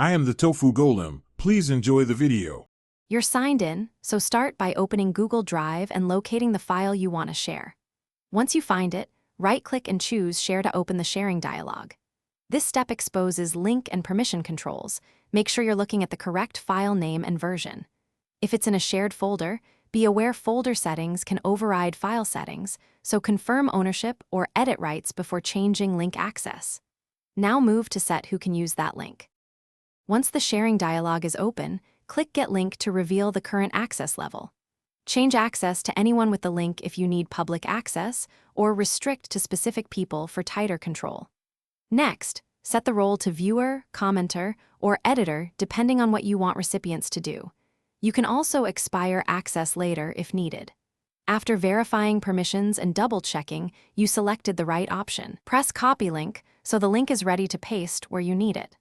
I am the Tofu Golem. Please enjoy the video. You're signed in, so start by opening Google Drive and locating the file you want to share. Once you find it, right-click and choose Share to open the sharing dialog. This step exposes link and permission controls. Make sure you're looking at the correct file name and version. If it's in a shared folder, be aware folder settings can override file settings, so confirm ownership or edit rights before changing link access. Now move to set who can use that link. Once the sharing dialog is open, click Get Link to reveal the current access level. Change access to anyone with the link if you need public access, or restrict to specific people for tighter control. Next, set the role to viewer, commenter, or editor depending on what you want recipients to do. You can also expire access later if needed. After verifying permissions and double-checking, you selected the right option. Press Copy Link so the link is ready to paste where you need it.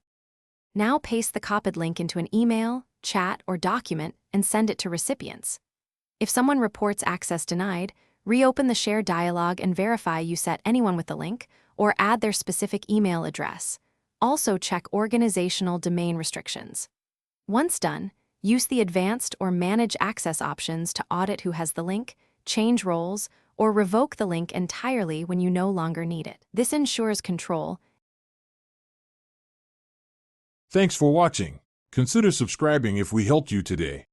Now paste the copied link into an email, chat, or document and send it to recipients. If someone reports access denied, reopen the share dialog and verify you set anyone with the link, or add their specific email address. Also check organizational domain restrictions. Once done, use the advanced or manage access options to audit who has the link, change roles, or revoke the link entirely when you no longer need it. This ensures control. Thanks for watching. Consider subscribing if we helped you today.